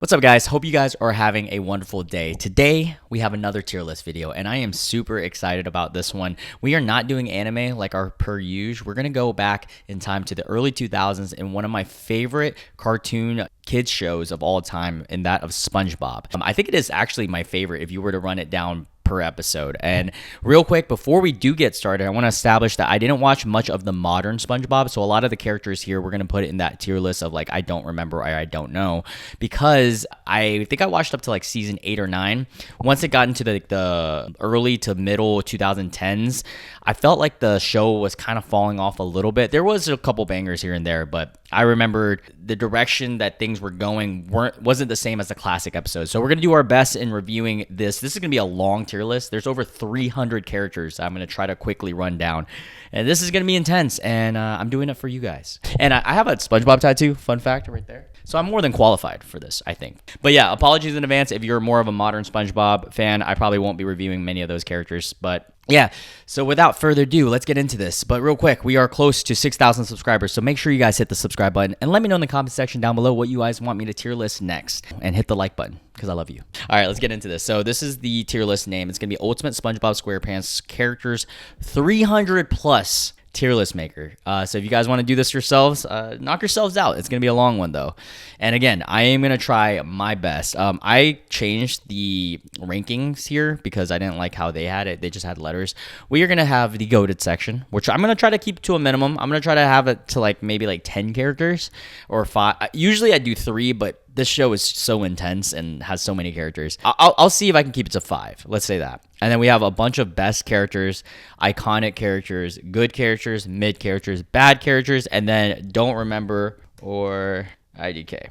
What's up, guys? Hope you guys are having a wonderful day. Today, we have another tier list video, and I am super excited about this one. We are not doing anime like our per usual. We're going to go back in time to the early 2000s in one of my favorite cartoon kids shows of all time, and that of Spongebob. I think it is actually my favorite if you were to run it down per episode. And real quick, before we do get started, I want to establish that I didn't watch much of the modern Spongebob, so a lot of the characters here we're going to put it in that tier list of like I don't remember or I don't know, because I think I watched up to like season 8 or 9. Once it got into the early to middle 2010s, I felt like the show was kind of falling off a little bit. There was a couple bangers here and there, but I remembered the direction that things were going wasn't the same as the classic episodes. So we're going to do our best in reviewing this. This is going to be a long tier list. There's over 300 characters I'm going to try to quickly run down. And this is going to be intense, and I'm doing it for you guys. And I have a SpongeBob tattoo, fun fact, right there. So I'm more than qualified for this, I think. But yeah, apologies in advance if you're more of a modern SpongeBob fan. I probably won't be reviewing many of those characters, but yeah, so without further ado, let's get into this. But real quick, we are close to 6,000 subscribers, so make sure you guys hit the subscribe button and let me know in the comment section down below what you guys want me to tier list next, and hit the like button because I love you. All right, let's get into this. So this is the tier list name. It's going to be Ultimate SpongeBob SquarePants Characters 300 plus tier list maker. So if you guys want to do this yourselves, knock yourselves out. It's going to be a long one though. And again, I am going to try my best. I changed the rankings here because I didn't like how they had it. They just had letters. We are going to have the goated section, which I'm going to try to keep to a minimum. I'm going to try to have it to like maybe like 10 characters or 5. Usually I do 3, but this show is so intense and has so many characters. I'll see if I can keep it to 5. Let's say that. And then we have a bunch of best characters, iconic characters, good characters, mid characters, bad characters, and then don't remember or IDK.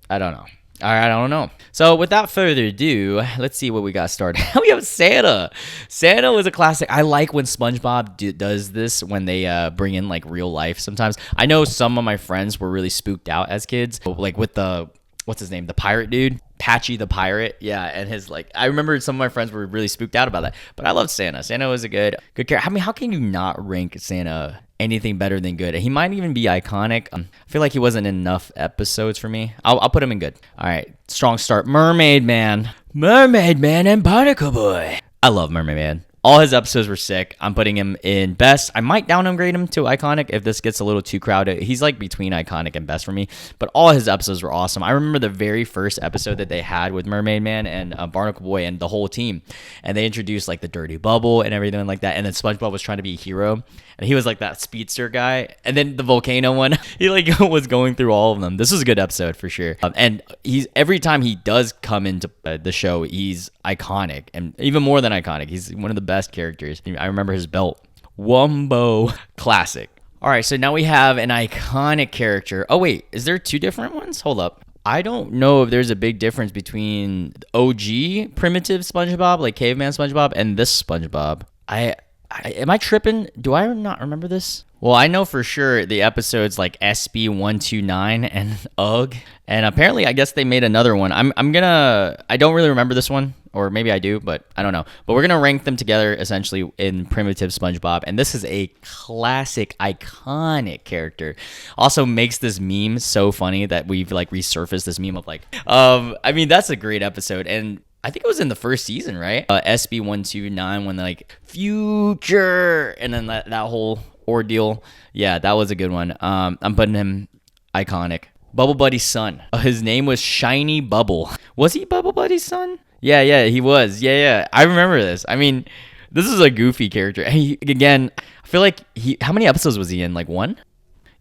I don't know. All right, I don't know. So without further ado, let's see what we got started. We have Santa. Santa was a classic. I like when SpongeBob does this when they bring in like real life sometimes. I know some of my friends were really spooked out as kids, like with the, what's his name? The pirate dude. Patchy the pirate, yeah, and his like, I remember some of my friends were really spooked out about that, but I love Santa. Santa was a good character. I mean, how can you not rank Santa anything better than good? He might even be iconic. I feel like he wasn't in enough episodes for me. I'll put him in good. All right, strong start. Mermaid Man and Barnacle Boy. I love Mermaid Man. All his episodes were sick. I'm putting him in best. I might downgrade him to iconic if this gets a little too crowded. He's like between iconic and best for me, but all his episodes were awesome. I remember the very first episode that they had with Mermaid Man and Barnacle Boy and the whole team, and they introduced like the dirty bubble and everything like that, and then SpongeBob was trying to be a hero, and he was like that speedster guy, and then the volcano one, he like was going through all of them. This was a good episode for sure, and he's every time he does come into the show, he's iconic, and even more than iconic, he's one of the best characters. I remember his belt. Wumbo. Classic. All right, so now we have an iconic character. Oh wait, is there 2 different ones? Hold up. I don't know if there's a big difference between OG primitive SpongeBob, like caveman SpongeBob, and this SpongeBob. Am I tripping? Do I not remember this? Well, I know for sure the episodes like SB129 and UGG, and apparently I guess they made another one. I don't really remember this one, or maybe I do, but I don't know. But we're gonna rank them together essentially in primitive SpongeBob, and this is a classic, iconic character. Also makes this meme so funny that we've like resurfaced this meme of like, I mean that's a great episode, and I think it was in the first season, right? SB129 when like future, and then that whole ordeal. Yeah, that was a good one. I'm putting him iconic. Bubble Buddy's son. His name was Shiny Bubble. Was he Bubble Buddy's son? Yeah, he was. Yeah. I remember this. I mean, this is a goofy character. Again, I feel like how many episodes was he in? Like 1?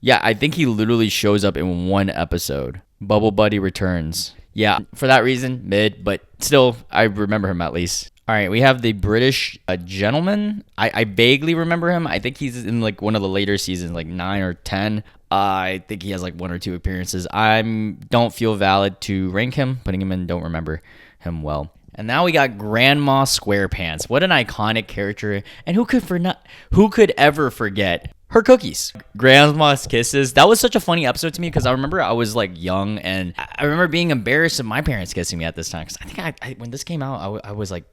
Yeah, I think he literally shows up in 1 episode. Bubble Buddy returns. Yeah, for that reason, mid, but still, I remember him at least. All right, we have the British gentleman. I vaguely remember him. I think he's in like one of the later seasons, like 9 or 10. I think he has like 1 or 2 appearances. I don't feel valid to rank him. Putting him in, don't remember him well. And now we got Grandma SquarePants. What an iconic character. And who could ever forget her cookies? Grandma's Kisses. That was such a funny episode to me because I remember I was like young, and I remember being embarrassed of my parents kissing me at this time. Because I think when this came out, I was like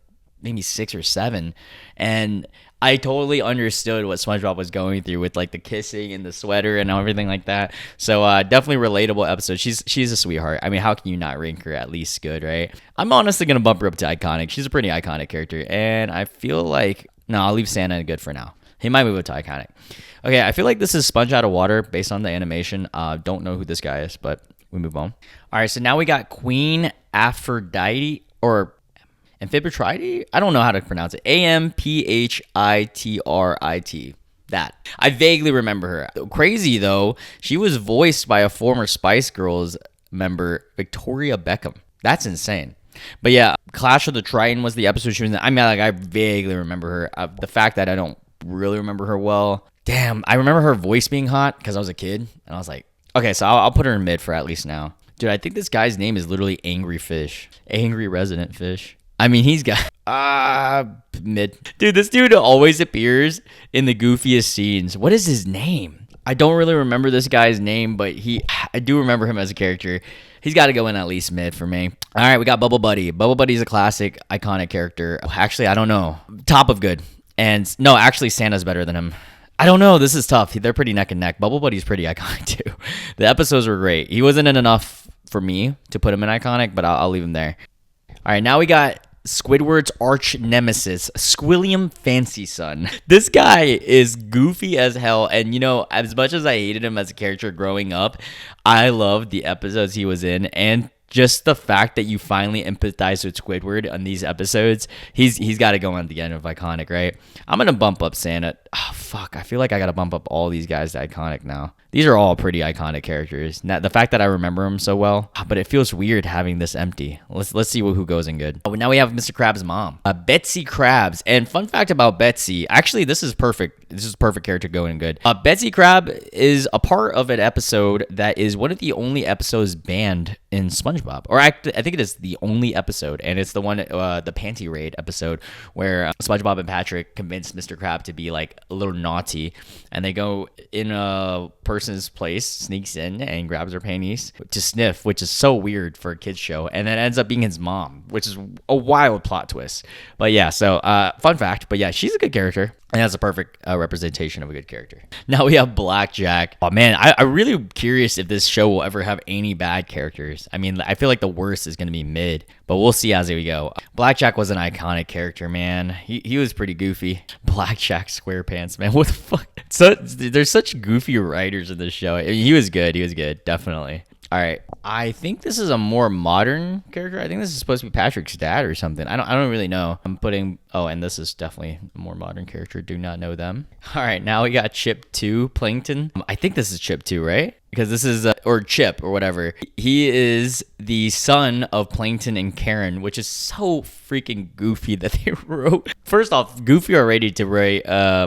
maybe 6 or 7, and I totally understood what SpongeBob was going through with like the kissing and the sweater and everything like that. So definitely relatable episode. She's a sweetheart. I mean, how can you not rank her at least good, right? I'm honestly gonna bump her up to iconic. She's a pretty iconic character, and I feel like no, I'll leave Santa good for now. He might move it to iconic. Okay, I feel like this is Sponge Out of Water based on the animation. Don't know who this guy is, but we move on. All right, so now we got Queen Aphrodite or Amphitrite? I don't know how to pronounce it. Amphitrite. That. I vaguely remember her. Crazy, though, she was voiced by a former Spice Girls member, Victoria Beckham. That's insane. But yeah, Clash of the Triton was the episode she was in. I mean, like, I vaguely remember her. The fact that I don't really remember her well. Damn, I remember her voice being hot because I was a kid. And I was like, okay, so I'll put her in mid for at least now. Dude, I think this guy's name is literally Angry Fish. Angry Resident Fish. I mean, he's got mid. Dude, this dude always appears in the goofiest scenes. What is his name? I don't really remember this guy's name, but I do remember him as a character. He's got to go in at least mid for me. All right, we got Bubble Buddy. Bubble Buddy's a classic, iconic character. Actually, I don't know. Top of good. And no, actually, Santa's better than him. I don't know. This is tough. They're pretty neck and neck. Bubble Buddy's pretty iconic too. The episodes were great. He wasn't in enough for me to put him in iconic, but I'll leave him there. All right, now we got Squidward's arch nemesis, Squilliam Fancy Son. This guy is goofy as hell, and you know, as much as I hated him as a character growing up, I loved the episodes he was in, and just the fact that you finally empathize with Squidward on these episodes, he's got to go on the end of iconic, right? I'm gonna bump up Santa. Oh fuck, I feel like I gotta bump up all these guys to iconic now. These are all pretty iconic characters. Now, the fact that I remember them so well, but it feels weird having this empty. Let's see who goes in good. Oh, now we have Mr. Krabs' mom, Betsy Krabs. And fun fact about Betsy, actually, this is perfect. This is perfect character going good. Betsy Krab is a part of an episode that is one of the only episodes banned in SpongeBob, or I think it is the only episode, and it's the one, the Panty Raid episode, where SpongeBob and Patrick convince Mr. Krab to be like a little naughty, and they go in a person's place, sneaks in and grabs her panties to sniff, which is so weird for a kid's show, and then ends up being his mom, which is a wild plot twist. But yeah, so fun fact, but yeah, she's a good character. And that's a perfect representation of a good character. Now we have Blackjack. Oh man, I'm really curious if this show will ever have any bad characters. I mean, I feel like the worst is going to be mid, but we'll see as we go. Blackjack was an iconic character, man. He was pretty goofy. Blackjack SquarePants, man. What the fuck? So there's such goofy writers in this show. I mean, he was good. He was good, definitely. All right, I think this is a more modern character. I think this is supposed to be Patrick's dad or something. I don't really know. I'm putting, oh, and this is definitely a more modern character. Do not know them. All right, now we got Chip 2, Plankton. I think this is Chip 2, right? Because this is, or Chip or whatever. He is the son of Plankton and Karen, which is so freaking goofy that they wrote. First off, goofy already to write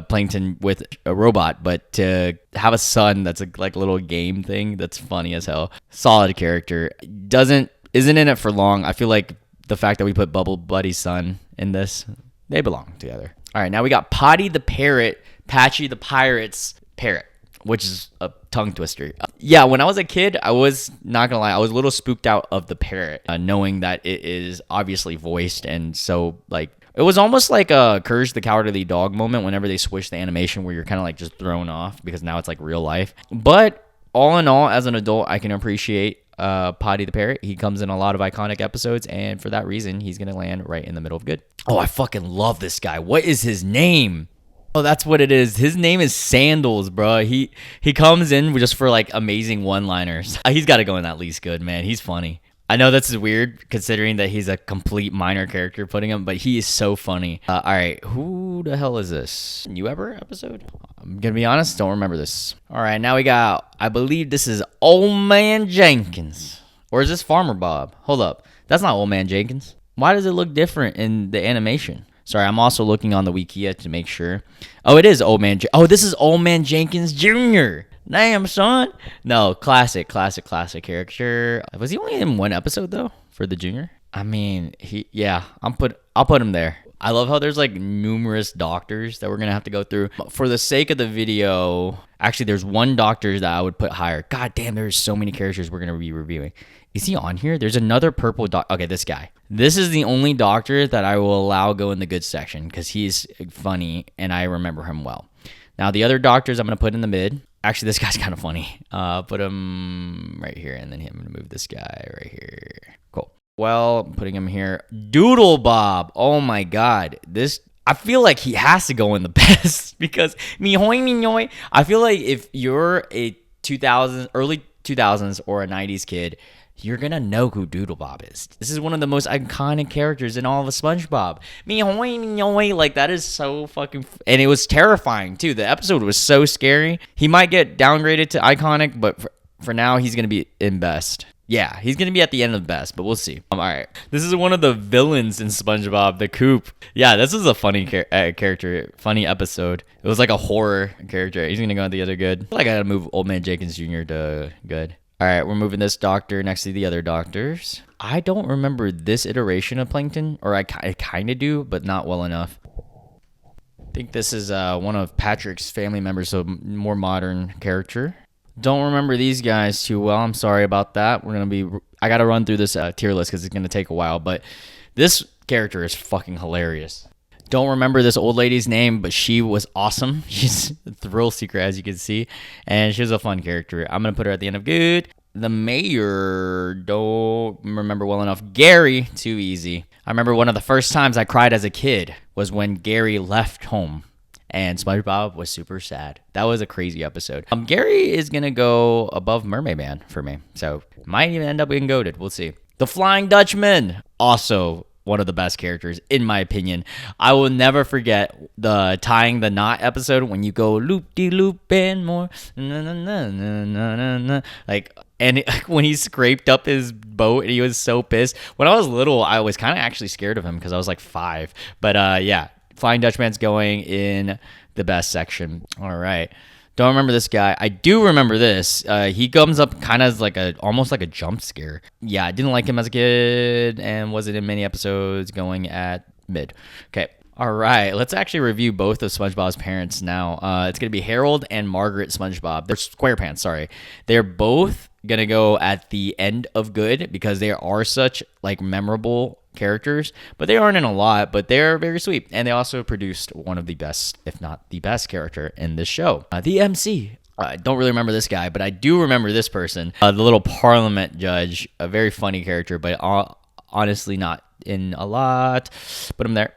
Plankton with a robot, but to have a son that's a like little game thing, that's funny as hell. Solid character. Isn't in it for long. I feel like the fact that we put Bubble Buddy's son in this, they belong together. All right, now we got Potty the Parrot, Patchy the Pirate's parrot, which is a tongue twister. Yeah, when I was a kid, I was not gonna lie, I was a little spooked out of the parrot, knowing that it is obviously voiced, and so like it was almost like a Courage the Cowardly Dog moment whenever they switched the animation where you're kind of like just thrown off because now it's like real life. But all in all, as an adult, I can appreciate Potty the Parrot. He comes in a lot of iconic episodes, and for that reason, he's gonna land right in the middle of good. Oh, I fucking love this guy. What is his name? Oh, that's what it is. His name is Sandals, bro. He comes in just for like amazing one-liners. He's got to go in at least good, man. He's funny. I know this is weird considering that he's a complete minor character putting him, but he is so funny. All right, who the hell is this? New Ever episode? I'm gonna be honest, don't remember this. All right, now we got, I believe this is Old Man Jenkins. Or is this Farmer Bob? Hold up. That's not Old Man Jenkins. Why does it look different in the animation? Sorry, I'm also looking on the Wikia to make sure. Oh, it is Old Man. Oh, this is Old Man Jenkins Jr. Damn, son. No, classic character. Was he only in one episode though for the Junior? I mean, I'll put him there. I love how there's like numerous doctors that we're gonna have to go through. For the sake of the video, actually, there's one doctor that I would put higher. God damn, there's so many characters we're gonna be reviewing. Is he on here? There's another purple doc. Okay, this guy. This is the only doctor that I will allow go in the good section because he's funny and I remember him well. Now, the other doctors I'm going to put in the mid. Actually, this guy's kind of funny. Put him right here, and then I'm going to move this guy right here. Cool. Well, I'm putting him here. DoodleBob. Oh, my God. I feel like he has to go in the best because I feel like if you're a early 2000s or a 90s kid, you're gonna know who DoodleBob is. This is one of the most iconic characters in all of SpongeBob. Like, that is so fucking... And it was terrifying, too. The episode was so scary. He might get downgraded to iconic, but for now, he's gonna be in best. Yeah, he's going to be at the end of best, but we'll see. All right. This is one of the villains in SpongeBob, the Coop. Yeah, this is a funny character, funny episode. It was like a horror character. He's going to go on the other good. I feel like I got to move Old Man Jenkins Jr. to good. All right, we're moving this doctor next to the other doctors. I don't remember this iteration of Plankton, or I kind of do, but not well enough. I think this is one of Patrick's family members, so more modern character. Don't remember these guys too well. I'm sorry about that. I got to run through this tier list because it's going to take a while, but this character is fucking hilarious. Don't remember this old lady's name, but she was awesome. She's a thrill seeker, as you can see, and she was a fun character. I'm going to put her at the end of good. The mayor, don't remember well enough. Gary, too easy. I remember one of the first times I cried as a kid was when Gary left home. And SpongeBob was super sad. That was a crazy episode. Gary is going to go above Mermaid Man for me. So might even end up being goated. We'll see. The Flying Dutchman. Also one of the best characters, in my opinion. I will never forget the tying the knot episode when you go loop-de-loop and more. Like, and when he scraped up his boat and he was so pissed. When I was little, I was kind of actually scared of him because I was like 5. But yeah. Flying Dutchman's going in the best section. All right. Don't remember this guy. I do remember this. He comes up kind of like almost like a jump scare. Yeah, I didn't like him as a kid and wasn't in many episodes, going at mid. Okay. All right. Let's actually review both of SpongeBob's parents now. It's going to be Harold and Margaret SpongeBob. They're SquarePants, sorry. They're both going to go at the end of good because they are such like memorable characters, but they aren't in a lot, but they're very sweet. And they also produced one of the best, if not the best character in this show, the MC. I don't really remember this guy, but I do remember this person, the little parliament judge, a very funny character, but honestly not in a lot. Put him there.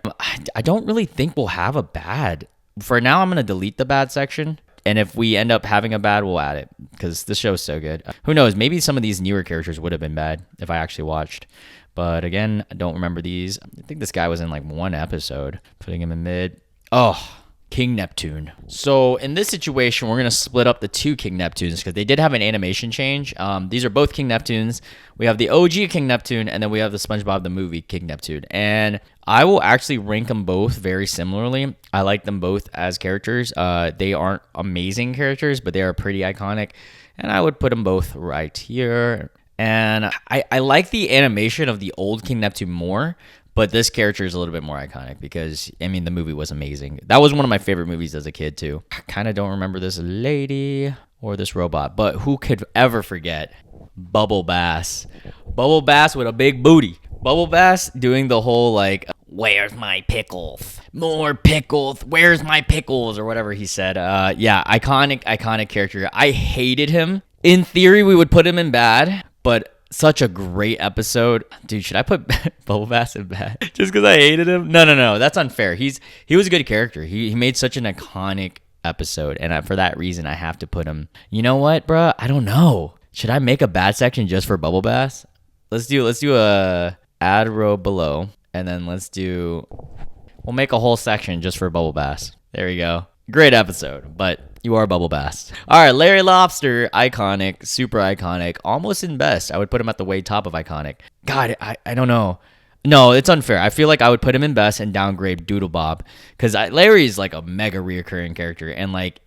I don't really think we'll have a bad. For now, I'm going to delete the bad section. And if we end up having a bad, we'll add it because this show is so good. Who knows? Maybe some of these newer characters would have been bad if I actually watched. But again, I don't remember these. I think this guy was in like one episode. Putting him in mid. Oh, King Neptune. So in this situation, we're going to split up the two King Neptunes because they did have an animation change. These are both King Neptunes. We have the OG King Neptune, and then we have the SpongeBob the movie King Neptune. And I will actually rank them both very similarly. I like them both as characters. They aren't amazing characters, but they are pretty iconic. And I would put them both right here. And I like the animation of the old King Neptune more, but this character is a little bit more iconic because, I mean, the movie was amazing. That was one of my favorite movies as a kid, too. I kind of don't remember this lady or this robot, but who could ever forget Bubble Bass? Bubble Bass with a big booty. Bubble Bass doing the whole, like, where's my pickles? More pickles. Where's my pickles? Or whatever he said. Yeah, iconic character. I hated him. In theory, we would put him in bad, but such a great episode. Dude, should I put Bubble Bass in bad? Just because I hated him? No. That's unfair. He was a good character. He made such an iconic episode. And for that reason, I have to put him. You know what, bruh? I don't know. Should I make a bad section just for Bubble Bass? Let's do a add row below. And then we'll make a whole section just for Bubble Bass. There we go. Great episode, but you are Bubble Bass. All right, Larry Lobster, iconic, super iconic, almost in best. I would put him at the way top of iconic. God, I don't know. No, it's unfair. I feel like I would put him in best and downgrade DoodleBob because Larry's like a mega reoccurring character, and like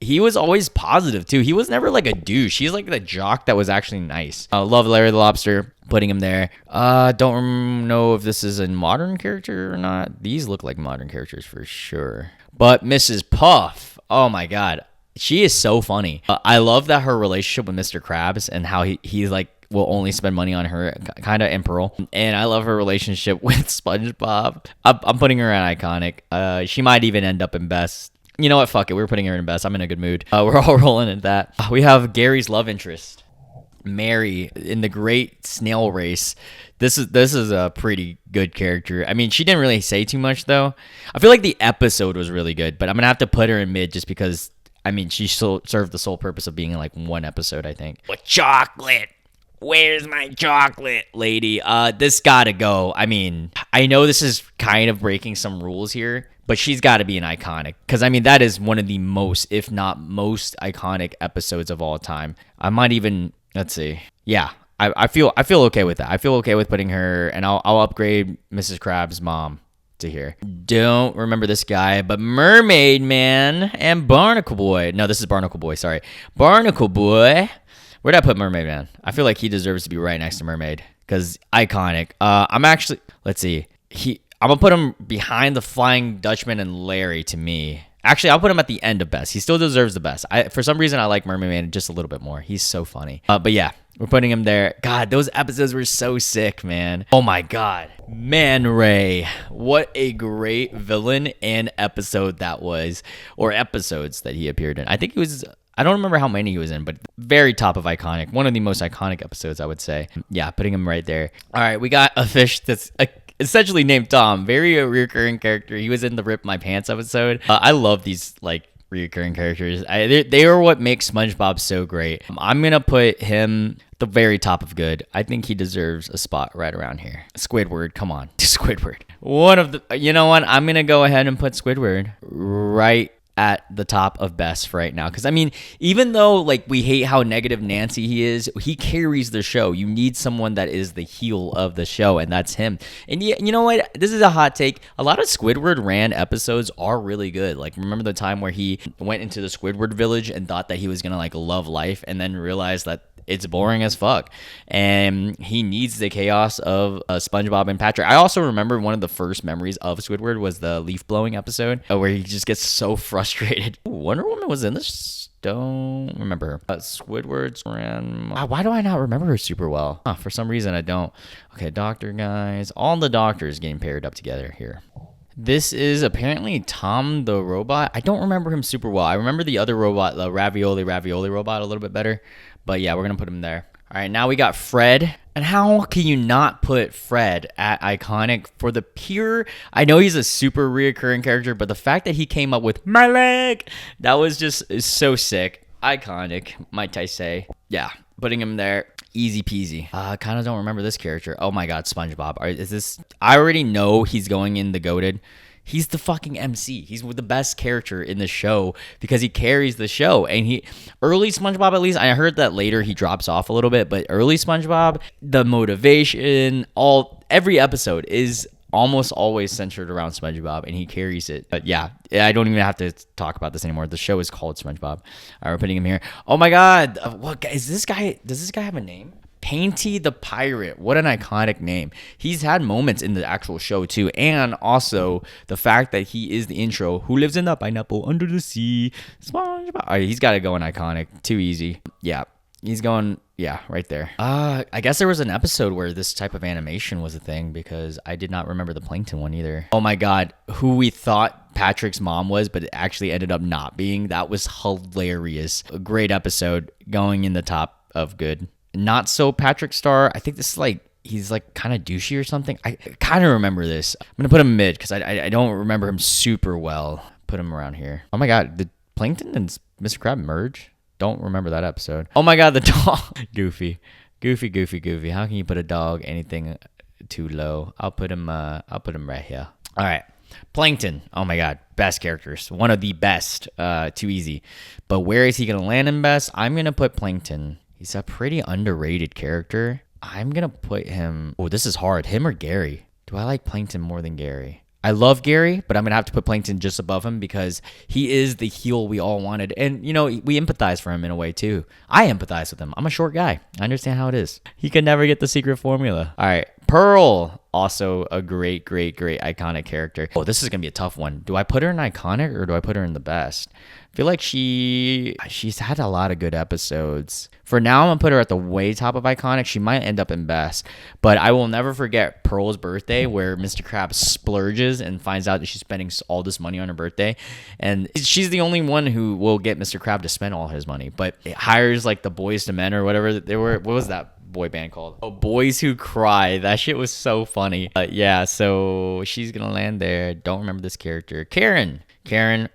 he was always positive too. He was never like a douche. He's like the jock that was actually nice. I love Larry the Lobster. Putting him there. Don't know if this is a modern character or not. These look like modern characters for sure. But Mrs. Puff, oh my God. She is so funny. I love that her relationship with Mr. Krabs and how he's like will only spend money on her, kind of, and Pearl. And I love her relationship with SpongeBob. I'm putting her at iconic. She might even end up in best. You know what? Fuck it. We're putting her in best. I'm in a good mood. We're all rolling at that. We have Gary's love interest, Mary, in the Great Snail Race. This is a pretty good character. I mean, she didn't really say too much though. I feel like the episode was really good, but I'm gonna have to put her in mid just because. I mean, she still served the sole purpose of being in like one episode, I think. What chocolate? Where's my chocolate, lady? This gotta go. I mean, I know this is kind of breaking some rules here, but she's got to be an iconic because I mean that is one of the most, if not most, iconic episodes of all time. I might even let's see. Yeah, I feel okay with that. I feel okay with putting her, and I'll upgrade Mrs. Krabs' mom to here. Don't remember this guy, but Mermaid Man and Barnacle Boy. No, this is Barnacle Boy. Sorry, Barnacle Boy. Where'd I put Mermaid Man? I feel like he deserves to be right next to Mermaid because iconic. I'm actually, let's see. I'm gonna put him behind the Flying Dutchman and Larry to me. Actually, I'll put him at the end of best. He still deserves the best. For some reason, I like Mermaid Man just a little bit more. He's so funny. But yeah, we're putting him there. God, those episodes were so sick, man. Oh my God. Man Ray. What a great villain and episode that was. Or episodes that he appeared in. I think it was... I don't remember how many he was in, but very top of iconic. One of the most iconic episodes, I would say. Yeah, putting him right there. All right, we got a fish that's essentially named Tom. Very recurring character. He was in the Rip My Pants episode. I love these, like, recurring characters. They are what makes SpongeBob so great. I'm going to put him at the very top of good. I think he deserves a spot right around here. Squidward, come on. Squidward. One of the... You know what? I'm going to go ahead and put Squidward right at the top of best for right now. Because, I mean, even though, like, we hate how negative Nancy he is, he carries the show. You need someone that is the heel of the show, and that's him. And yeah, you know what? This is a hot take. A lot of Squidward ran episodes are really good. Like, remember the time where he went into the Squidward village and thought that he was going to, like, love life, and then realized that it's boring as fuck, and he needs the chaos of SpongeBob and Patrick. I also remember one of the first memories of Squidward was the leaf blowing episode where he just gets so frustrated. Ooh, Wonder Woman was in this. Don't remember her. Squidward's grandma. Why do I not remember her super well? For some reason I don't. Okay, doctor guys. All the doctors getting paired up together here. This is apparently Tom the robot. I don't remember him super well. I remember the other robot, the ravioli robot, a little bit better. But yeah, we're going to put him there. All right, now we got Fred. And how can you not put Fred at iconic for the pure... I know he's a super reoccurring character, but the fact that he came up with my leg, that was just so sick. Iconic, might I say. Yeah, putting him there. Easy peasy. I kind of don't remember this character. Oh my God, SpongeBob. Is this... I already know he's going in the GOATed. He's the fucking MC. He's the best character in the show because he carries the show. And early SpongeBob, at least, I heard that later he drops off a little bit, but early SpongeBob, the motivation, every episode is almost always centered around SpongeBob, and he carries it. But yeah, I don't even have to talk about this anymore. The show is called SpongeBob. All right, we're putting him here. Oh my God, what is this guy? Does this guy have a name? Painty the Pirate. What an iconic name. He's had moments in the actual show too, and also the fact that he is the intro. Who lives in the pineapple under the sea? SpongeBob. All right, he's got to go in iconic. Too easy. Yeah, he's going. Yeah, right there. I guess there was an episode where this type of animation was a thing because I did not remember the Plankton one either. Oh my God, who we thought Patrick's mom was, but it actually ended up not being. That was hilarious. A great episode, going in the top of good. Not so Patrick Star. I think this is like, he's like kind of douchey or something. I kind of remember this. I'm going to put him mid because I don't remember him super well. Put him around here. Oh my God, did Plankton and Mr. Crab merge? Don't remember that episode. Oh my God, the dog. Goofy. How can you put a dog anything too low? I'll put him right here. All right. Plankton. Oh my God. Best characters. One of the best. Too easy. But where is he going to land in best? I'm going to put Plankton. He's a pretty underrated character. I'm going to put him... Oh, this is hard. Him or Gary? Do I like Plankton more than Gary? I love Gary, but I'm going to have to put Plankton just above him because he is the heel we all wanted. And, you know, we empathize for him in a way, too. I empathize with him. I'm a short guy. I understand how it is. He could never get the secret formula. All right. Pearl. Also a great iconic character. Oh, this is gonna be a tough one. Do I put her in iconic or do I put her in the best? I feel like she's had a lot of good episodes. For now, I'm gonna put her at the way top of iconic. She might end up in best, but I will never forget Pearl's birthday, where Mr. Krabs splurges and finds out that she's spending all this money on her birthday, and she's the only one who will get Mr. Krabs to spend all his money. But it hires like the Boys to Men or whatever they were. What was that boy band called? Oh, Boys Who Cry. That shit was so funny. Yeah, so she's gonna land there. Don't remember this character. Karen,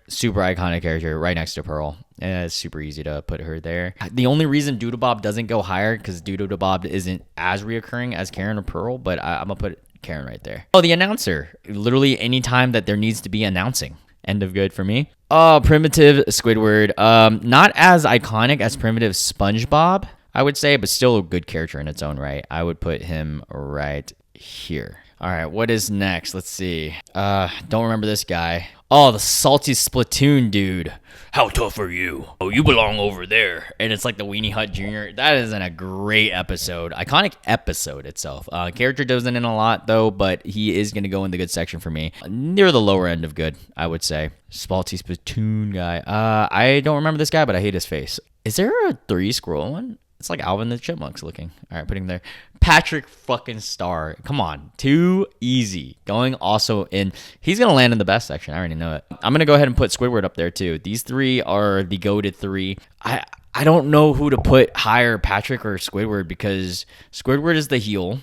super iconic character, right next to Pearl. And it's super easy to put her there. The only reason DoodleBob doesn't go higher, because DoodleBob isn't as reoccurring as Karen or Pearl, but I'm gonna put Karen right there. Oh, the announcer. Literally any time that there needs to be announcing. End of good for me. Oh, Primitive Squidward. Not as iconic as Primitive Spongebob, I would say, but still a good character in its own right. I would put him right here. All right, what is next? Let's see. Don't remember this guy. Oh, the salty Splatoon dude. How tough are you? Oh, you belong over there. And it's like the Weenie Hut Jr. That is a great episode. Iconic episode itself. Character doesn't in a lot, though, but he is going to go in the good section for me. Near the lower end of good, I would say. Salty Splatoon guy. I don't remember this guy, but I hate his face. Is there a 3 scroll one? It's like Alvin the Chipmunks looking. All right, putting there. Patrick fucking Star. Come on. Too easy. Going also in. He's going to land in the best section. I already know it. I'm going to go ahead and put Squidward up there too. These 3 are the goated 3. I don't know who to put higher, Patrick or Squidward, because Squidward is the heel,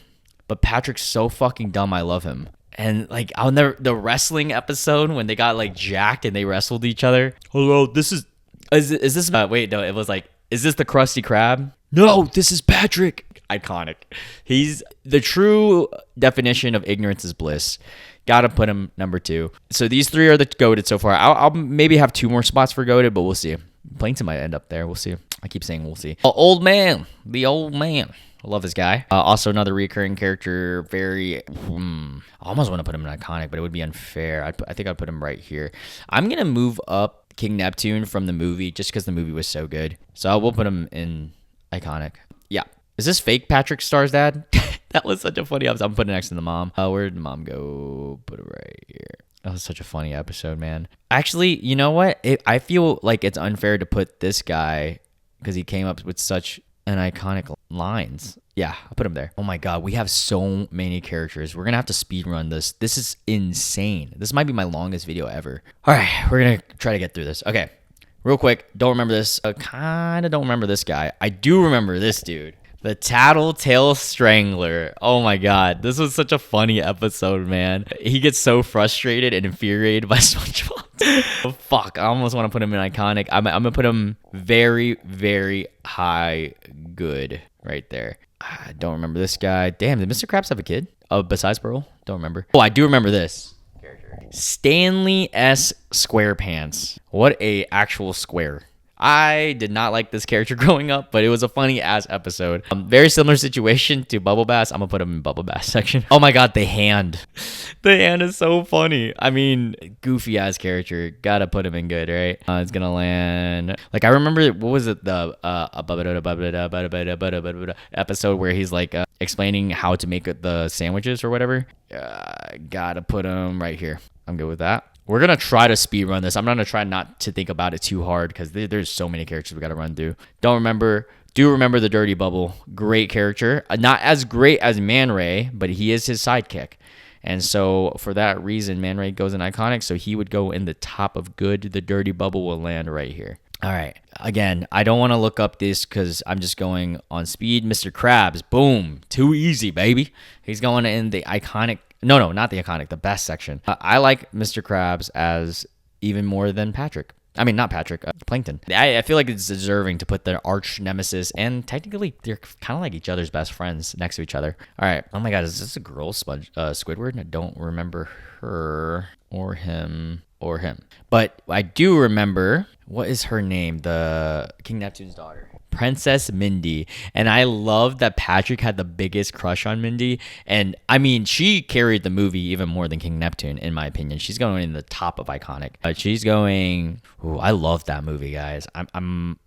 but Patrick's so fucking dumb. I love him. And like I'll never, the wrestling episode when they got like jacked and they wrestled each other. Hello, this is this wait, no, it was like, is this the Krusty Krab? No, this is Patrick. Iconic. He's the true definition of ignorance is bliss. Gotta put him number 2. So these 3 are the goated so far. I'll maybe have 2 more spots for goated, but we'll see. Plankton might end up there. We'll see. I keep saying we'll see. Old man. The old man. I love this guy. Also another recurring character. Very, I almost want to put him in iconic, but it would be unfair. I think I'd put him right here. I'm going to move up King Neptune from the movie just because the movie was so good. So we'll put him in iconic. Yeah. Is this fake Patrick Star's dad? That was such a funny episode. I'm putting it next to the mom. Where did the mom go? Put it right here. That was such a funny episode, man. Actually, you know what? I feel like it's unfair to put this guy because he came up with such an iconic lines. Yeah, I'll put him there. Oh my God, we have so many characters. We're going to have to speed run this. This is insane. This might be my longest video ever. All right, we're going to try to get through this. Okay. Real quick, don't remember this. Kind of don't remember this guy. I do remember this dude. The Tattletale Strangler. Oh my God. This was such a funny episode, man. He gets so frustrated and infuriated by SpongeBob. Oh, fuck. I almost want to put him in iconic. I'm going to put him very, very high good right there. I don't remember this guy. Damn, did Mr. Krabs have a kid? Besides Pearl? Don't remember. Oh, I do remember this. Stanley S. Squarepants. What a actual square. I did not like this character growing up, but it was a funny ass episode. Very similar situation to Bubble Bass. I'm gonna put him in Bubble Bass section. Oh my God, the hand. The hand is so funny. I mean, goofy ass character. Gotta put him in good, right? It's gonna land. Like I remember, what was it? The episode where he's like explaining how to make the sandwiches or whatever. Gotta put him right here. I'm good with that. We're going to try to speed run this. I'm going to try not to think about it too hard because there's so many characters we got to run through. Do remember the Dirty Bubble. Great character. Not as great as Man Ray, but he is his sidekick. And so for that reason, Man Ray goes in iconic. So he would go in the top of good. The Dirty Bubble will land right here. All right. Again, I don't want to look up this because I'm just going on speed. Mr. Krabs. Boom. Too easy, baby. He's going in the iconic. No, not the iconic, the best section. I like Mr. Krabs as even more than Patrick. I mean, not Patrick, Plankton. I feel like it's deserving to put their arch nemesis, and technically they're kind of like each other's best friends next to each other. All right. Oh my God, is this a girl Squidward? I don't remember her or him. But I do remember, what is her name? The King Neptune's daughter. Princess Mindy. And I love that Patrick had the biggest crush on Mindy. And I mean, she carried the movie even more than King Neptune, in my opinion. She's going in the top of iconic. She's going. Ooh, I love that movie, guys. I'm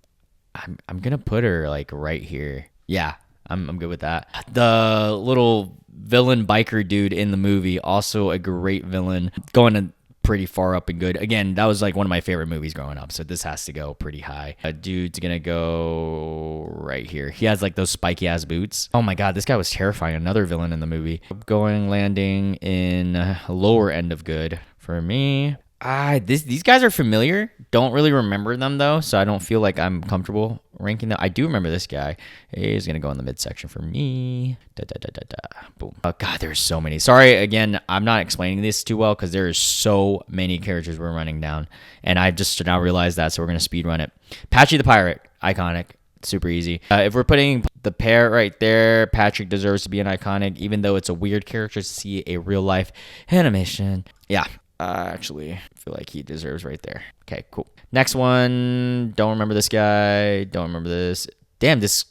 gonna put her like right here. Yeah, I'm good with that. The little villain biker dude in the movie. Also a great villain. Going to pretty far up and good. Again, that was like one of my favorite movies growing up, so this has to go pretty high. Dude's gonna go right here. He has like those spiky ass boots. Oh my god, this guy was terrifying. Another villain in the movie. Landing in lower end of good for me. These guys are familiar. Don't really remember them though, so I don't feel like I'm comfortable ranking them. I do remember this guy. He's gonna go in the midsection for me. Boom. Oh god, there's so many. Sorry again, I'm not explaining this too well because there is so many characters we're running down, and I just now realized that, so we're gonna speed run it. Patchy the Pirate, iconic, super easy. If we're putting the parrot right there, Patrick deserves to be an iconic, even though it's a weird character to see a real life animation. Yeah. Actually, I feel like he deserves right there. Okay, cool. Next one. Don't remember this guy. Don't remember this. Damn, this.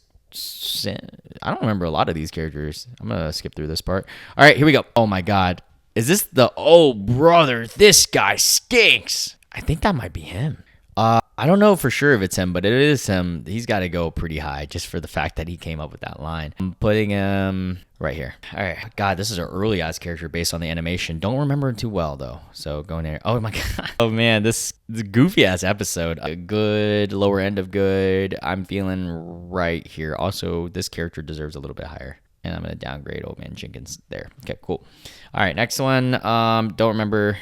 I don't remember a lot of these characters. I'm going to skip through this part. All right, here we go. Oh, my God. Is this the... Oh, brother, this guy stinks. I think that might be him. I don't know for sure if it's him, but it is him. He's got to go pretty high just for the fact that he came up with that line. I'm putting him right here. All right. God, this is an early ass character based on the animation. Don't remember it too well though. So going there. Oh my God. Oh man, this goofy ass episode. A good lower end of good. I'm feeling right here. Also, this character deserves a little bit higher. And I'm going to downgrade Old Man Jenkins there. Okay, cool. All right, next one. Don't remember.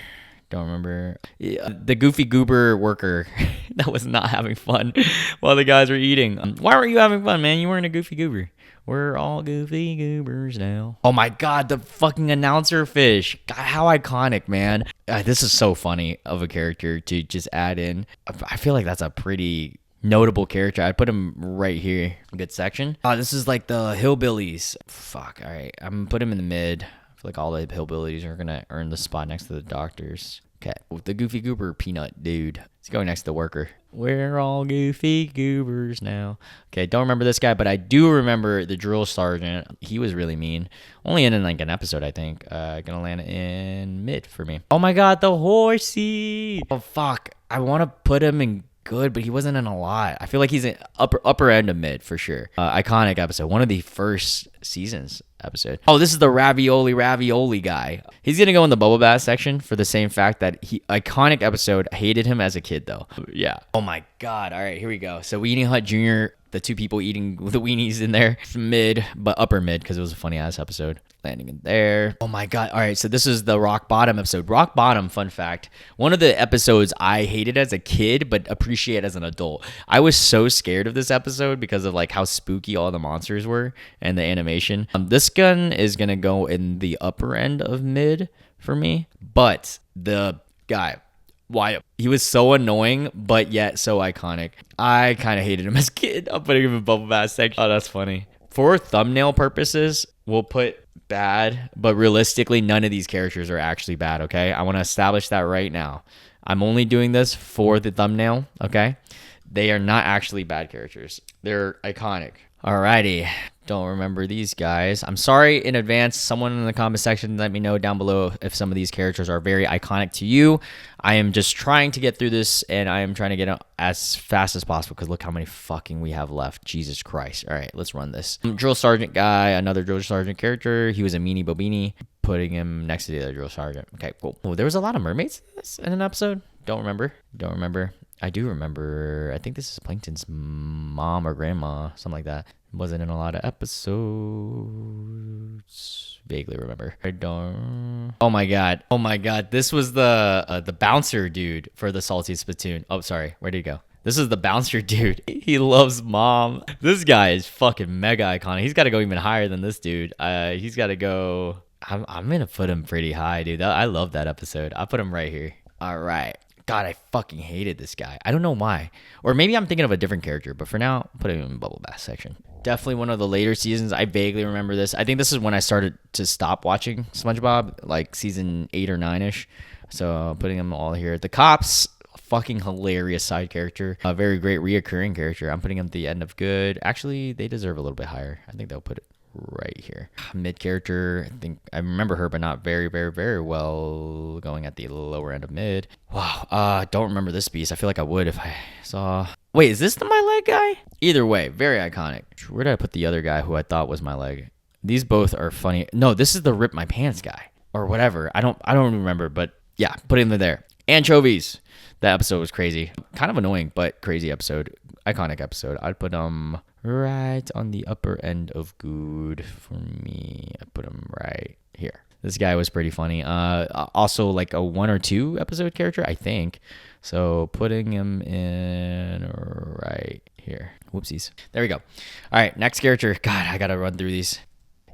The goofy goober worker that was not having fun while the guys were eating. Why weren't you having fun, man? You weren't a goofy goober. We're all goofy goobers now. Oh my God, the fucking announcer fish. God, how iconic, man. This is so funny of a character to just add in. I feel like that's a pretty notable character. I'd put him right here. Good section. This is like the hillbillies. Fuck, all right. I'm gonna put him in the mid. I feel like all the hillbillies are gonna earn the spot next to the doctors. Okay, the goofy goober peanut dude. He's going next to the worker. We're all goofy goobers now. Okay, don't remember this guy, but I do remember the drill sergeant. He was really mean. Only in like an episode, I think. Gonna land in mid for me. Oh my God, the horsey. Oh fuck, I want to put him in good, but he wasn't in a lot. I feel like he's in upper end of mid for sure. Iconic episode, one of the first seasons episode. Oh, this is the ravioli guy. He's gonna go in the bubble bath section for the same fact that iconic episode. Hated him as a kid though. Yeah. Oh my God. All right, here we go. So Weenie Hut Jr., the two people eating the weenies in there, mid, but upper mid because it was a funny ass episode. Landing in there. Oh my God. All right, so this is the Rock Bottom episode. Rock Bottom, fun fact, one of the episodes I hated as a kid but appreciate as an adult. I was so scared of this episode because of like how spooky all the monsters were and the animation. This gun is gonna go in the upper end of mid for me, but the guy, Wyatt, he was so annoying but yet so iconic. I kind of hated him as a kid. I'm putting him in bubble bath section. Oh, that's funny. For thumbnail purposes, we'll put bad, but realistically, none of these characters are actually bad, okay? I want to establish that right now. I'm only doing this for the thumbnail, okay? They are not actually bad characters. They're iconic. Alrighty. Don't remember these guys. I'm sorry in advance. Someone in the comment section, let me know down below if some of these characters are very iconic to you. I am just trying to get through this, and I am trying to get it as fast as possible because look how many fucking we have left. Jesus Christ. All right, let's run this. Drill Sergeant guy, another Drill Sergeant character. He was a meanie bobini. Putting him next to the other Drill Sergeant. Okay, cool. Oh, there was a lot of mermaids in an episode. Don't remember. I do remember. I think this is Plankton's mom or grandma, something like that. Wasn't in a lot of episodes. Vaguely remember. I don't. Oh my God. This was the bouncer dude for the Salty Spittoon. Oh, sorry. Where did he go? This is the bouncer dude. He loves mom. This guy is fucking mega iconic. He's got to go even higher than this dude. He's got to go. I'm gonna put him pretty high, dude. I love that episode. I'll put him right here. All right. God, I fucking hated this guy. I don't know why. Or maybe I'm thinking of a different character, but for now, put him in bubble bath section. Definitely one of the later seasons. I vaguely remember this. I think this is when I started to stop watching SpongeBob, like season 8 or 9-ish. So putting them all here. The cops, fucking hilarious side character. A very great reoccurring character. I'm putting them at the end of good. Actually, they deserve a little bit higher. I think they'll put it right here. Mid character, I think I remember her, but not very, very, very well. Going at the lower end of mid. Wow. Don't remember this beast. I feel like I would if I saw. Wait, is this the My Leg guy? Either way, very iconic. Where did I put the other guy who I thought was My Leg? These both are funny. No, this is the Rip My Pants guy or whatever. I don't remember, but yeah, put him there. Anchovies. That episode was crazy. Kind of annoying, but crazy episode. Iconic episode. I'd put right on the upper end of good for me. I put him right here. This guy was pretty funny. Also like a 1 or 2 episode character, I think. So putting him in right here. Whoopsies. There we go. All right, next character. God, I gotta run through these.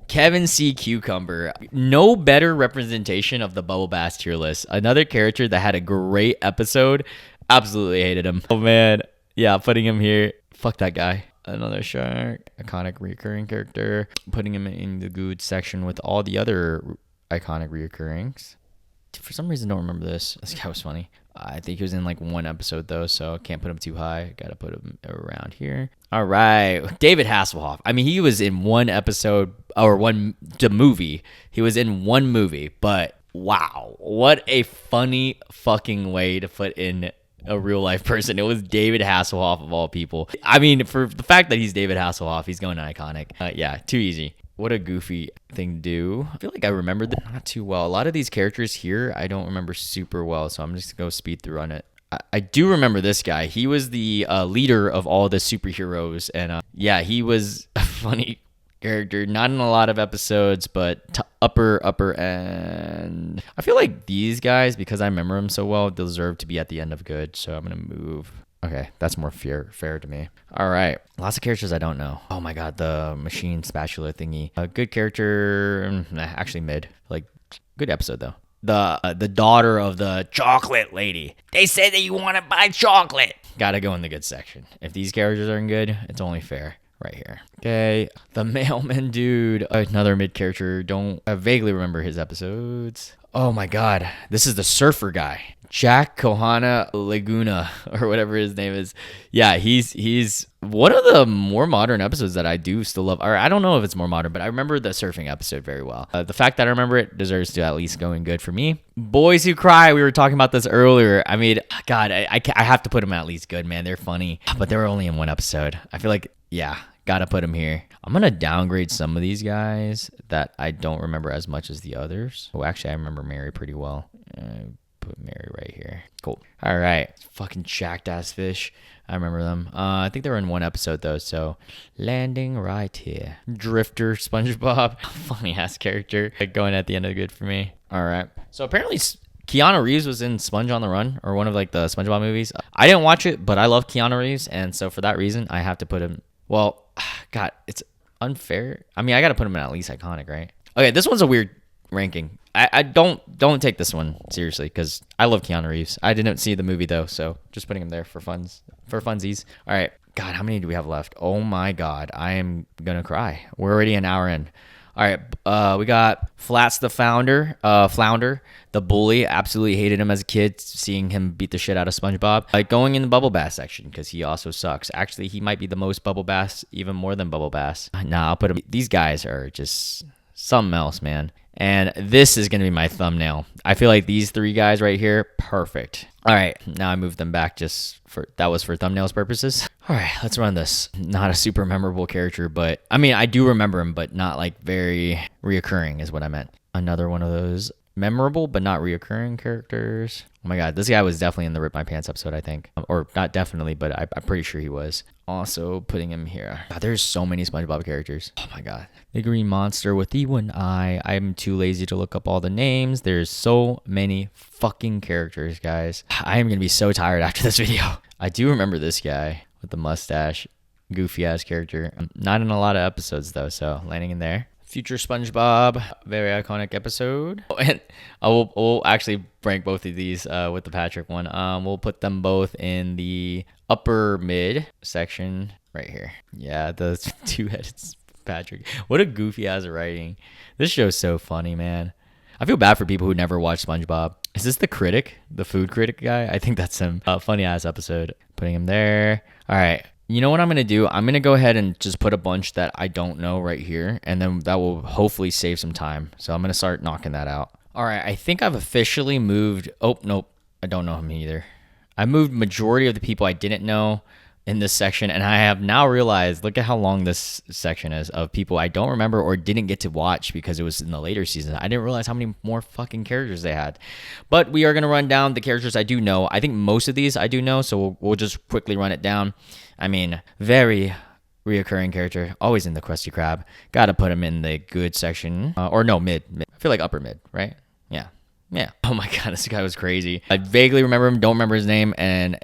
Kevin C. Cucumber. No better representation of the Bubble Bass tier list. Another character that had a great episode. Absolutely hated him. Oh, man. Yeah, putting him here. Fuck that guy. Another shark. Iconic recurring character. Putting him in the good section with all the other iconic reoccurrings. For some reason, I don't remember this. This guy was funny. I think he was in like 1 episode though, so I can't put him too high. Gotta put him around here. All right, David Hasselhoff. I mean, he was in 1 episode or the movie. He was in 1 movie, but wow, what a funny fucking way to put in a real life person. It was David Hasselhoff of all people. I mean, for the fact that he's David Hasselhoff, he's going to iconic. Yeah, too easy. What a goofy thing to do. I feel like I remembered that not too well. A lot of these characters here, I don't remember super well, so I'm just going to go speed through on it. I do remember this guy. He was the leader of all the superheroes, and yeah, he was a funny character. Not in a lot of episodes, but upper end. I feel like these guys, because I remember them so well, deserve to be at the end of good, so I'm going to move. Okay, that's more fair to me. All right, lots of characters I don't know. Oh my god, the machine spatula thingy. A good character, actually mid. Like, good episode though. The daughter of the chocolate lady. They said that you want to buy chocolate. Gotta go in the good section. If these characters aren't good, it's only fair. Right here. Okay, the mailman dude. Another mid character. I vaguely remember his episodes. Oh my god, this is the surfer guy. Jack Kohana Laguna or whatever his name is. Yeah, he's one of the more modern episodes that I do still love. Or I don't know if it's more modern, but I remember the surfing episode very well. The fact that I remember it deserves to at least go in good for me. Boys Who Cry. We were talking about this earlier. I mean, God, I have to put them at least good, man. They're funny, but they were only in 1 episode. I feel like, yeah, gotta put them here. I'm gonna downgrade some of these guys that I don't remember as much as the others. Oh, actually, I remember Mary pretty well. Put Mary right here. Cool. All right. Fucking jacked ass fish. I remember them. I think they were in 1 episode though, so landing right here. Drifter Spongebob. Funny ass character. Going at the end of good for me. All right. So apparently Keanu Reeves was in Sponge on the Run, or one of like the SpongeBob movies. I didn't watch it, but I love Keanu Reeves, and so for that reason, I have to put him. Well, God, it's unfair. I mean, I got to put him in at least iconic, right? Okay, this one's a weird ranking. I don't take this one seriously because I love Keanu Reeves. I didn't see the movie though, so just putting him there for funsies. All right, God, how many do we have left? Oh my God, I am gonna cry. We're already an hour in. All right, we got Flats the Flounder, the bully. Absolutely hated him as a kid, seeing him beat the shit out of SpongeBob. Like going in the Bubble Bass section because he also sucks. Actually, he might be the most Bubble Bass, even more than Bubble Bass. Nah, I'll put him. These guys are just something else, man. And this is going to be my thumbnail. I feel like these 3 guys right here, perfect. All right, now I moved them back that was for thumbnails purposes. All right, let's run this. Not a super memorable character, but I mean, I do remember him, but not like very reoccurring is what I meant. Another one of those memorable, but not reoccurring characters. Oh my God, this guy was definitely in the Rip My Pants episode, I think. Or not definitely, but I'm pretty sure he was. Also putting him here. God, there's so many SpongeBob characters. Oh my God. The green monster with the 1 eye. I'm too lazy to look up all the names. There's so many fucking characters, guys. I am going to be so tired after this video. I do remember this guy with the mustache. Goofy ass character. Not in a lot of episodes though, so landing in there. Future SpongeBob, very iconic episode. And we'll actually rank both of these with the Patrick one. We'll put them both in the upper mid section right here. Yeah, the 2-headed Patrick. What a goofy ass writing. This show's so funny, man. I feel bad for people who never watched SpongeBob. Is this the critic? The food critic guy? I think that's him. Funny ass episode. Putting him there. All right. You know what I'm going to do? I'm going to go ahead and just put a bunch that I don't know right here, and then that will hopefully save some time. So I'm going to start knocking that out. All right, I think I've officially moved. Oh, nope. I don't know him either. I moved majority of the people I didn't know in this section, and I have now realized, look at how long this section is of people I don't remember or didn't get to watch because it was in the later seasons. I didn't realize how many more fucking characters they had. But we are going to run down the characters I do know. I think most of these I do know, so we'll just quickly run it down. I mean, very reoccurring character, always in the Krusty Krab. Gotta put him in the good section. Or no, mid. I feel like upper mid, right? Yeah. Yeah. Oh my god, this guy was crazy. I vaguely remember him, don't remember his name, and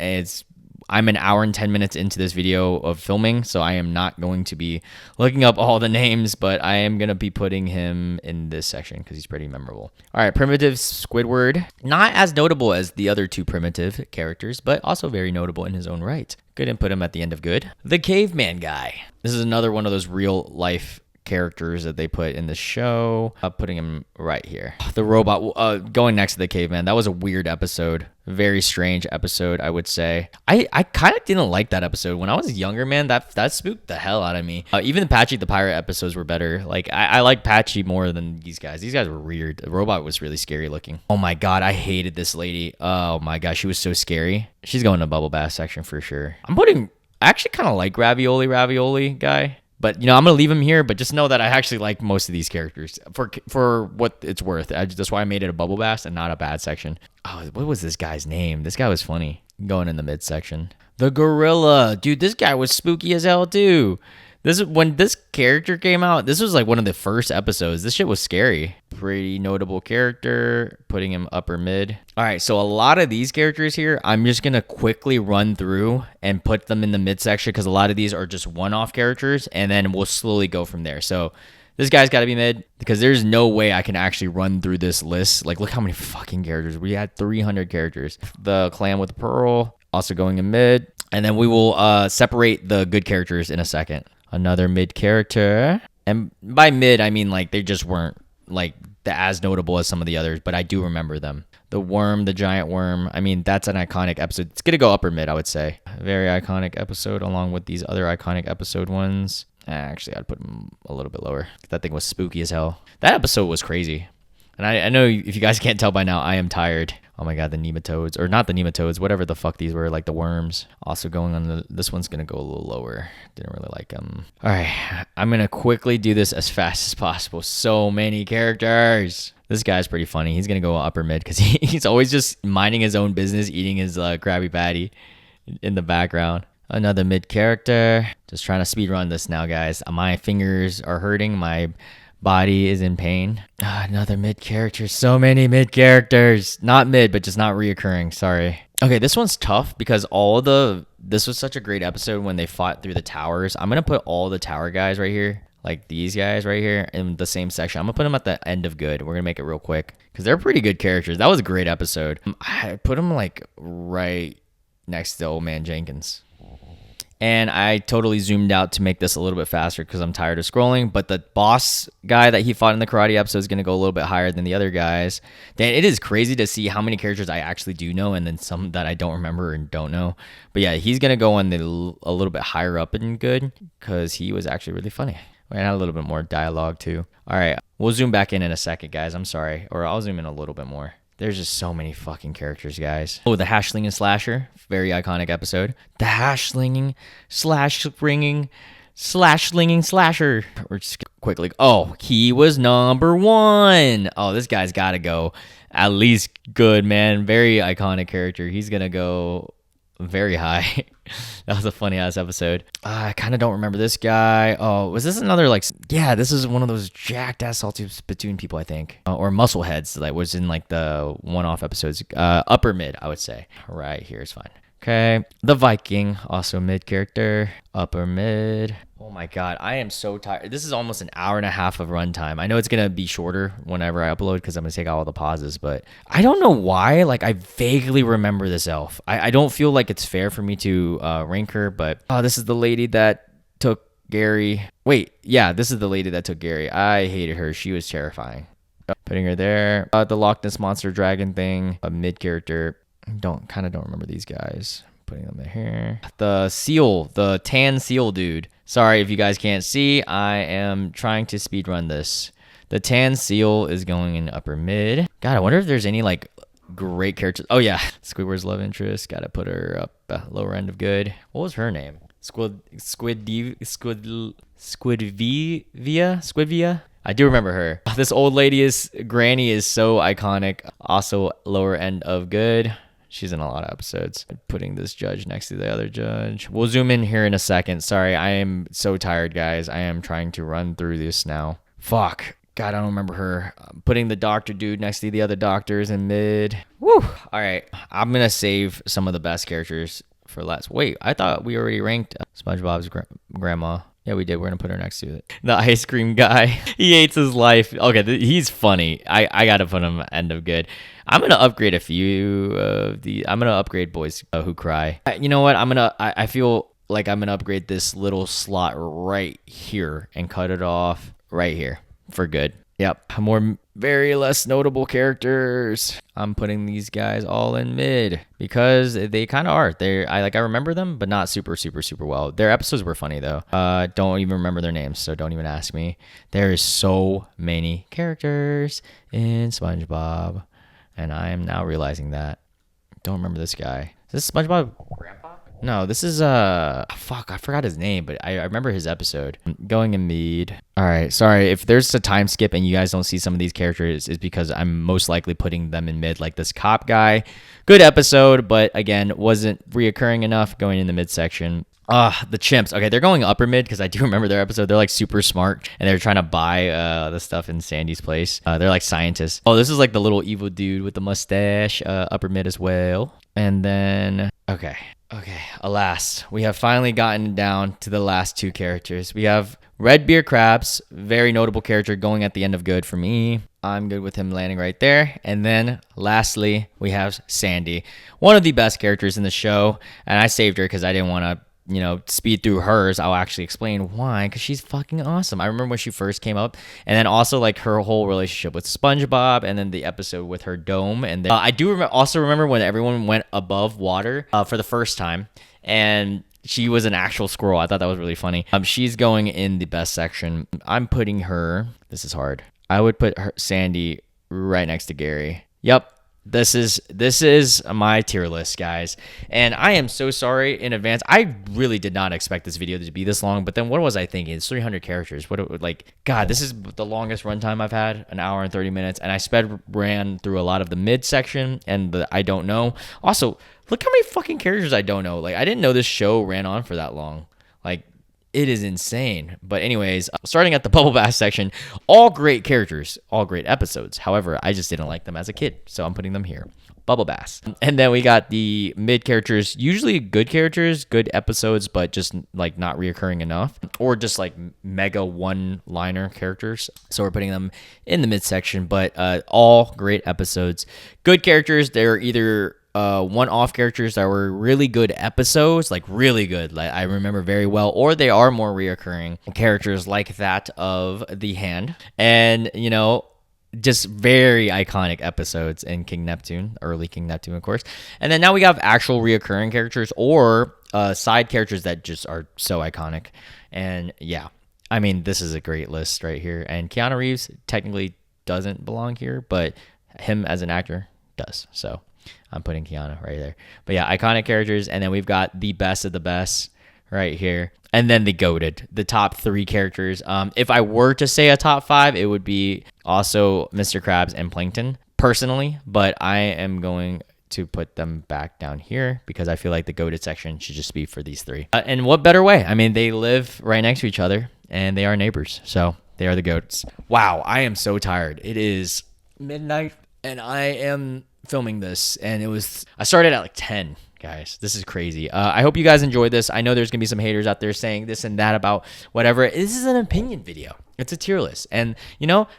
I'm an hour and 10 minutes into this video of filming, so I am not going to be looking up all the names, but I am going to be putting him in this section because he's pretty memorable. All right, Primitive Squidward. Not as notable as the other two Primitive characters, but also very notable in his own right. Good, and put him at the end of good. The Caveman Guy. This is another one of those real life characters that they put in the show. Putting him right here. The robot going next to the caveman. That was a weird episode. Very strange episode, I would say. I kind of didn't like that episode. When I was younger, man, that spooked the hell out of me. Even the Patchy the Pirate episodes were better. Like, I like Patchy more than these guys. These guys were weird. The robot was really scary looking. Oh my god, I hated this lady. Oh my gosh, she was so scary. She's going to Bubble Bath section for sure. I actually kind of like Ravioli guy. But, you know, I'm going to leave him here, but just know that I actually like most of these characters for what it's worth. That's why I made it a Bubble Bass and not a bad section. Oh, what was this guy's name? This guy was funny. Going in the mid section. The Gorilla. Dude, this guy was spooky as hell, too. When this character came out, this was like one of the first episodes. This shit was scary. Pretty notable character. Putting him upper mid. All right, so a lot of these characters here, I'm just going to quickly run through and put them in the mid section because a lot of these are just one-off characters, and then we'll slowly go from there. So this guy's got to be mid because there's no way I can actually run through this list. Like, look how many fucking characters. We had 300 characters. The Clam with the Pearl, also going in mid. And then we will separate the good characters in a second. Another mid character. And by mid, I mean like they just weren't like as notable as some of the others, but I do remember them. The Worm, the Giant Worm. I mean, that's an iconic episode. It's going to go upper mid, I would say. Very iconic episode along with these other iconic episode ones. Actually, I'd put them a little bit lower. That thing was spooky as hell. That episode was crazy. And I know if you guys can't tell by now, I am tired. Oh my god, the nematodes. Or not the nematodes, whatever the fuck these were, like the worms. Also going on this one's going to go a little lower. Didn't really like them. All right, I'm going to quickly do this as fast as possible. So many characters. This guy's pretty funny. He's going to go upper mid because he's always just minding his own business, eating his Krabby Patty in the background. Another mid character. Just trying to speed run this now, guys. My fingers are hurting. My body is in pain. Another mid character. So many mid characters. Not mid, but just not reoccurring. Sorry. Okay, this one's tough because this was such a great episode when they fought through the towers. I'm gonna put all the tower guys right here, like these guys right here, in the same section. I'm gonna put them at the end of good. We're gonna make it real quick because they're pretty good characters. That was a great episode. I put them like right next to Old Man Jenkins. And I totally zoomed out to make this a little bit faster because I'm tired of scrolling. But the boss guy that he fought in the karate episode is going to go a little bit higher than the other guys. Dan, it is crazy to see how many characters I actually do know and then some that I don't remember and don't know. But yeah, he's going to go on a little bit higher up in good because he was actually really funny. And had a little bit more dialogue too. All right, we'll zoom back in a second, guys. I'm sorry. Or I'll zoom in a little bit more. There's just so many fucking characters, guys. Oh, the Hashling and Slasher. Very iconic episode. The Hashling, Slash-ringing, Slash-slinging Slasher. We're just quickly. Oh, he was number 1. Oh, this guy's got to go at least good, man. Very iconic character. He's going to go very high. That was a funny ass episode. I kind of don't remember this guy. Oh, was this another yeah, this is one of those jacked ass salty spittoon people, I think. Or muscle heads that was in like the one-off episodes. Upper mid, I would say. Right here is fine. Okay. The Viking, also mid character. Upper mid. Oh my god, I am so tired. This is almost an hour and a half of runtime. I know it's going to be shorter whenever I upload because I'm going to take out all the pauses, but I don't know why. Like, I vaguely remember this elf. I don't feel like it's fair for me to rank her, but this is the lady that took Gary. Wait, yeah, this is the lady that took Gary. I hated her. She was terrifying. Putting her there. The Loch Ness Monster Dragon thing. A mid character. Don't remember these guys. Putting them in here. The seal, the tan seal dude. Sorry if you guys can't see. I am trying to speedrun this. The tan seal is going in upper mid. God, I wonder if there's any like great characters. Oh yeah, Squidward's love interest. Gotta put her up lower end of good. What was her name? Squidvia. I do remember her. This old lady Granny is so iconic. Also lower end of good. She's in a lot of episodes. Putting this judge next to the other judge. We'll zoom in here in a second. Sorry, I am so tired, guys. I am trying to run through this now. Fuck. God, I don't remember her. Putting the doctor dude next to the other doctors in mid. Woo. All right. I'm going to save some of the best characters for last. Wait, I thought we already ranked SpongeBob's grandma. Yeah, we did. We're going to put her next to it. The ice cream guy. He hates his life. Okay, he's funny. I got to put him end of good. I'm going to upgrade a few of the... I'm going to upgrade boys who cry. You know what? I feel like I'm going to upgrade this little slot right here and cut it off right here for good. Yep. Very less notable characters. I'm putting these guys all in mid because they kind of are. I remember them, but not super well. Their episodes were funny though. Don't even remember their names, so don't even ask me. There is so many characters in SpongeBob, and I am now realizing that. Don't remember this guy. Is this SpongeBob Grandpa? No, this is fuck, I forgot his name, but I remember his episode. Going in mid. All right, sorry if there's a time skip and you guys don't see some of these characters, is because I'm most likely putting them in mid, like this cop guy. Good episode, but again, wasn't reoccurring enough. Going in the midsection. The chimps. Okay, they're going upper mid because I do remember their episode. They're like super smart and they're trying to buy the stuff in Sandy's place. They're like scientists. Oh, this is like the little evil dude with the mustache. Upper mid as well. And then okay, alas, we have finally gotten down to the last two characters. We have Red Beer Krabs, very notable character, going at the end of good for me. I'm good with him landing right there. And then lastly, we have Sandy, one of the best characters in the show. And I saved her because I didn't want to, speed through hers. I'll actually explain why, because she's fucking awesome. I remember when she first came up, and then also like her whole relationship with SpongeBob, and then the episode with her dome. And then I do also remember when everyone went above water for the first time, and she was an actual squirrel. I thought that was really funny. She's going in the best section. I'm putting her. This is hard. I would put Sandy right next to Gary. Yep. This is my tier list, guys, and I am so sorry in advance. I really did not expect this video to be this long, but then what was I thinking? It's 300 characters. God, this is the longest runtime I've had, an hour and 30 minutes, and I ran through a lot of the mid section and the I don't know. Also, look how many fucking characters I don't know. Like, I didn't know this show ran on for that long. Like, it is insane. But anyways, starting at the Bubble Bath section, all great characters, all great episodes. However, I just didn't like them as a kid, so I'm putting them here. Bubble Bath. And then we got the mid characters, usually good characters, good episodes, but just like not reoccurring enough, or just like mega one-liner characters. So we're putting them in the mid section, but all great episodes. Good characters, they're either one-off characters that were really good episodes, like really good, like I remember very well, or they are more reoccurring characters like that of the Hand, and just very iconic episodes in King Neptune, early King Neptune, of course. And then now we have actual reoccurring characters or side characters that just are so iconic. And yeah, I mean, this is a great list right here. And Keanu Reeves technically doesn't belong here, but him as an actor does. So I'm putting Keanu right there. But yeah, iconic characters. And then we've got the best of the best right here. And then the GOATed, the top three characters. If I were to say a top five, it would be also Mr. Krabs and Plankton, personally. But I am going to put them back down here because I feel like the GOATed section should just be for these three. And what better way? I mean, they live right next to each other and they are neighbors. So they are the GOATs. Wow, I am so tired. It is midnight and I am filming this, and I started at like 10. Guys, this is crazy. I hope you guys enjoyed this. I know there's gonna be some haters out there saying this and that about whatever. This is an opinion video. It's a tier list, and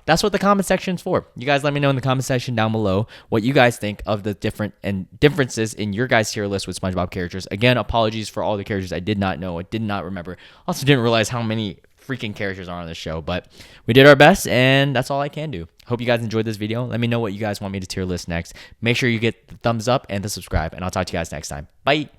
that's what the comment section is for. You guys let me know in the comment section down below what you guys think of the differences in your guys' tier list with SpongeBob characters. Again, apologies for all the characters I did not know, I did not remember. Also didn't realize how many freaking characters are on the show, but we did our best, and that's all I can do. Hope you guys enjoyed this video. Let me know what you guys want me to tier list next. Make sure you get the thumbs up and the subscribe, and I'll talk to you guys next time. Bye.